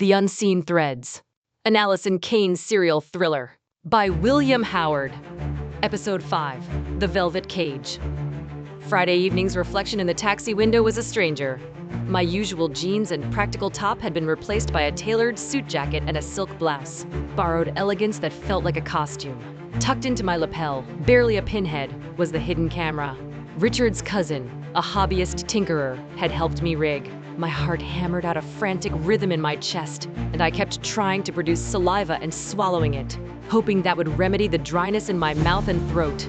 The Unseen Threads, an Allison Cain serial thriller by William Howard. Episode 5, The Velvet Cage. Friday evening's reflection in the taxi window was a stranger. My usual jeans and practical top had been replaced by a tailored suit jacket and a silk blouse. Borrowed elegance that felt like a costume. Tucked into my lapel, barely a pinhead, was the hidden camera. Richard's cousin, a hobbyist tinkerer, had helped me rig. My heart hammered out a frantic rhythm in my chest, and I kept trying to produce saliva and swallowing it, hoping that would remedy the dryness in my mouth and throat.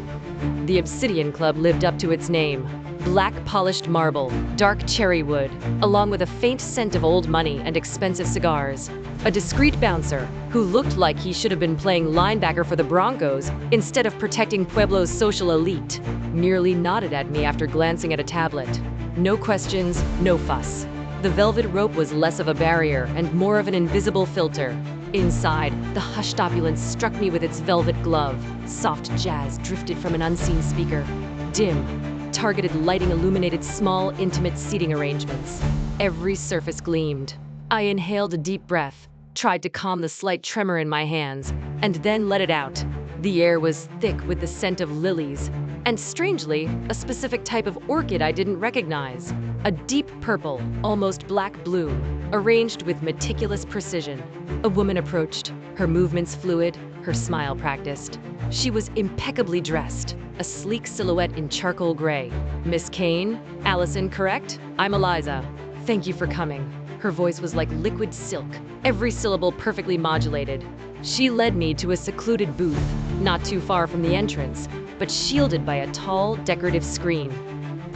The Obsidian Club lived up to its name. Black polished marble, dark cherry wood, along with a faint scent of old money and expensive cigars. A discreet bouncer, who looked like he should have been playing linebacker for the Broncos instead of protecting Pueblo's social elite, merely nodded at me after glancing at a tablet. No questions, no fuss. The velvet rope was less of a barrier and more of an invisible filter. Inside, the hushed opulence struck me with its velvet glove. Soft jazz drifted from an unseen speaker. Dim, targeted lighting illuminated small, intimate seating arrangements. Every surface gleamed. I inhaled a deep breath, tried to calm the slight tremor in my hands, and then let it out. The air was thick with the scent of lilies, and strangely, a specific type of orchid I didn't recognize. A deep purple, almost black bloom, arranged with meticulous precision. A woman approached, her movements fluid, her smile practiced. She was impeccably dressed, a sleek silhouette in charcoal gray. Miss Cain? Allison, correct? I'm Eliza. Thank you for coming. Her voice was like liquid silk, every syllable perfectly modulated. She led me to a secluded booth, not too far from the entrance, but shielded by a tall, decorative screen.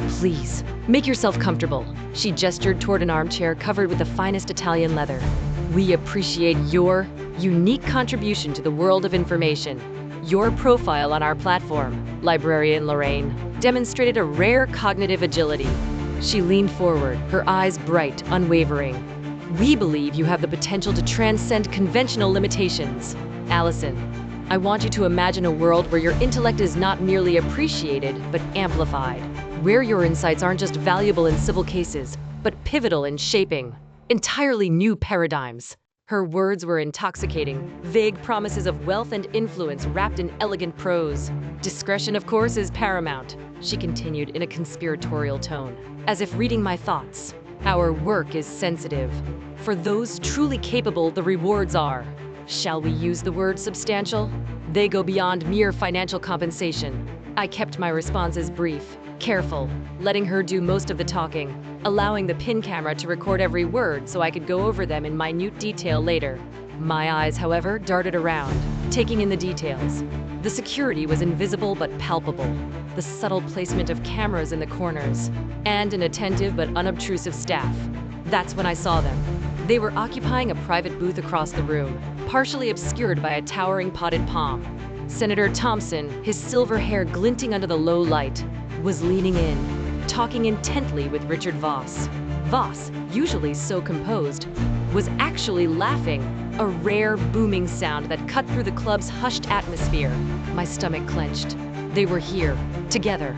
Please, make yourself comfortable. She gestured toward an armchair covered with the finest Italian leather. We appreciate your unique contribution to the world of information. Your profile on our platform, Librarian Lorraine, demonstrated a rare cognitive agility. She leaned forward, her eyes bright, unwavering. We believe you have the potential to transcend conventional limitations. Allison, I want you to imagine a world where your intellect is not merely appreciated, but amplified. Where your insights aren't just valuable in civil cases, but pivotal in shaping entirely new paradigms. Her words were intoxicating, vague promises of wealth and influence wrapped in elegant prose. Discretion, of course, is paramount, she continued in a conspiratorial tone, as if reading my thoughts. Our work is sensitive. For those truly capable, the rewards are, shall we use the word substantial? They go beyond mere financial compensation. I kept my responses brief, careful, letting her do most of the talking, allowing the pin camera to record every word so I could go over them in minute detail later. My eyes, however, darted around, taking in the details. The security was invisible but palpable, the subtle placement of cameras in the corners, and an attentive but unobtrusive staff. That's when I saw them. They were occupying a private booth across the room, partially obscured by a towering potted palm. Senator Thompson, his silver hair glinting under the low light, was leaning in, talking intently with Richard Voss. Voss, usually so composed, was actually laughing, a rare booming sound that cut through the club's hushed atmosphere. My stomach clenched. They were here, together.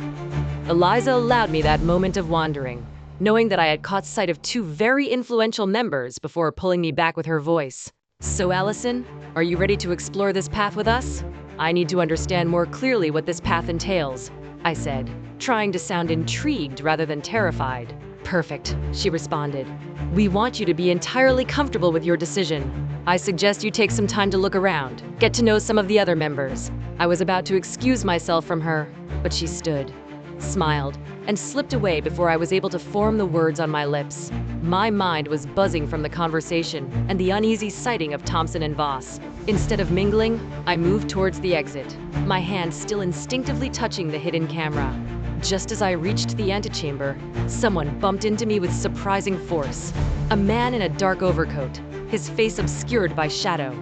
Eliza allowed me that moment of wandering, knowing that I had caught sight of two very influential members before pulling me back with her voice. So Allison, are you ready to explore this path with us? I need to understand more clearly what this path entails, I said, trying to sound intrigued rather than terrified. Perfect, she responded. We want you to be entirely comfortable with your decision. I suggest you take some time to look around, get to know some of the other members. I was about to excuse myself from her, but she stood, smiled, and slipped away before I was able to form the words on my lips. My mind was buzzing from the conversation and the uneasy sighting of Thompson and Voss. Instead of mingling, I moved towards the exit, my hand still instinctively touching the hidden camera. Just as I reached the antechamber, someone bumped into me with surprising force. A man in a dark overcoat, his face obscured by shadow.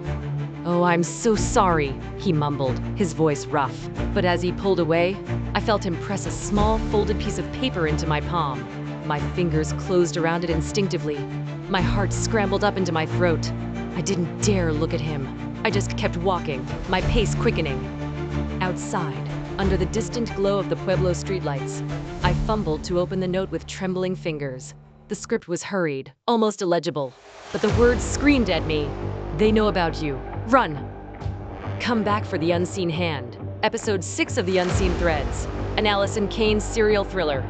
Oh, I'm so sorry, he mumbled, his voice rough. But as he pulled away, I felt him press a small folded piece of paper into my palm. My fingers closed around it instinctively. My heart scrambled up into my throat. I didn't dare look at him. I just kept walking, my pace quickening. Outside, under the distant glow of the Pueblo streetlights, I fumbled to open the note with trembling fingers. The script was hurried, almost illegible, but the words screamed at me. They know about you. Run! Come back for The Unseen Hand, Episode 6 of The Unseen Threads, an Allison Cain serial thriller.